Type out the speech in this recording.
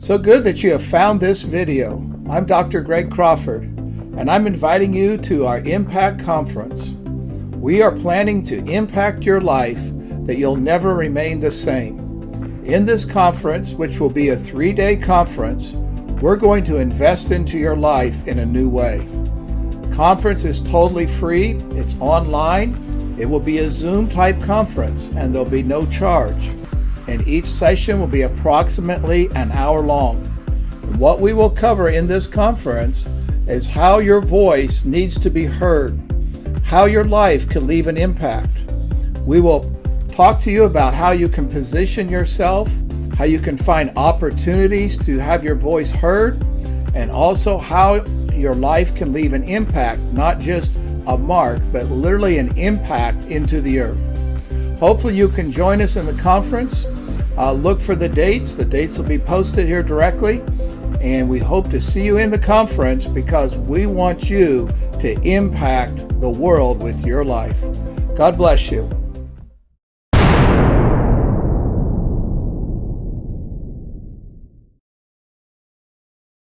So good that you have found this video. I'm Dr. Greg Crawford, and I'm inviting you to our Impact Conference. We are planning to impact your life that you'll never remain the same. In this conference, which will be a 3-day conference, we're going to invest into your life in a new way. The conference is totally free. It's online. It will be a Zoom-type conference, and there'll be no charge. And each session will be approximately an hour long. What we will cover in this conference is how your voice needs to be heard, how your life can leave an impact. We will talk to you about how you can position yourself, how you can find opportunities to have your voice heard, and also how your life can leave an impact, not just a mark, but literally an impact into the earth. Hopefully you can join us in the conference. Look for the dates. The dates will be posted here directly. And we hope to see you in the conference because we want you to impact the world with your life. God bless you.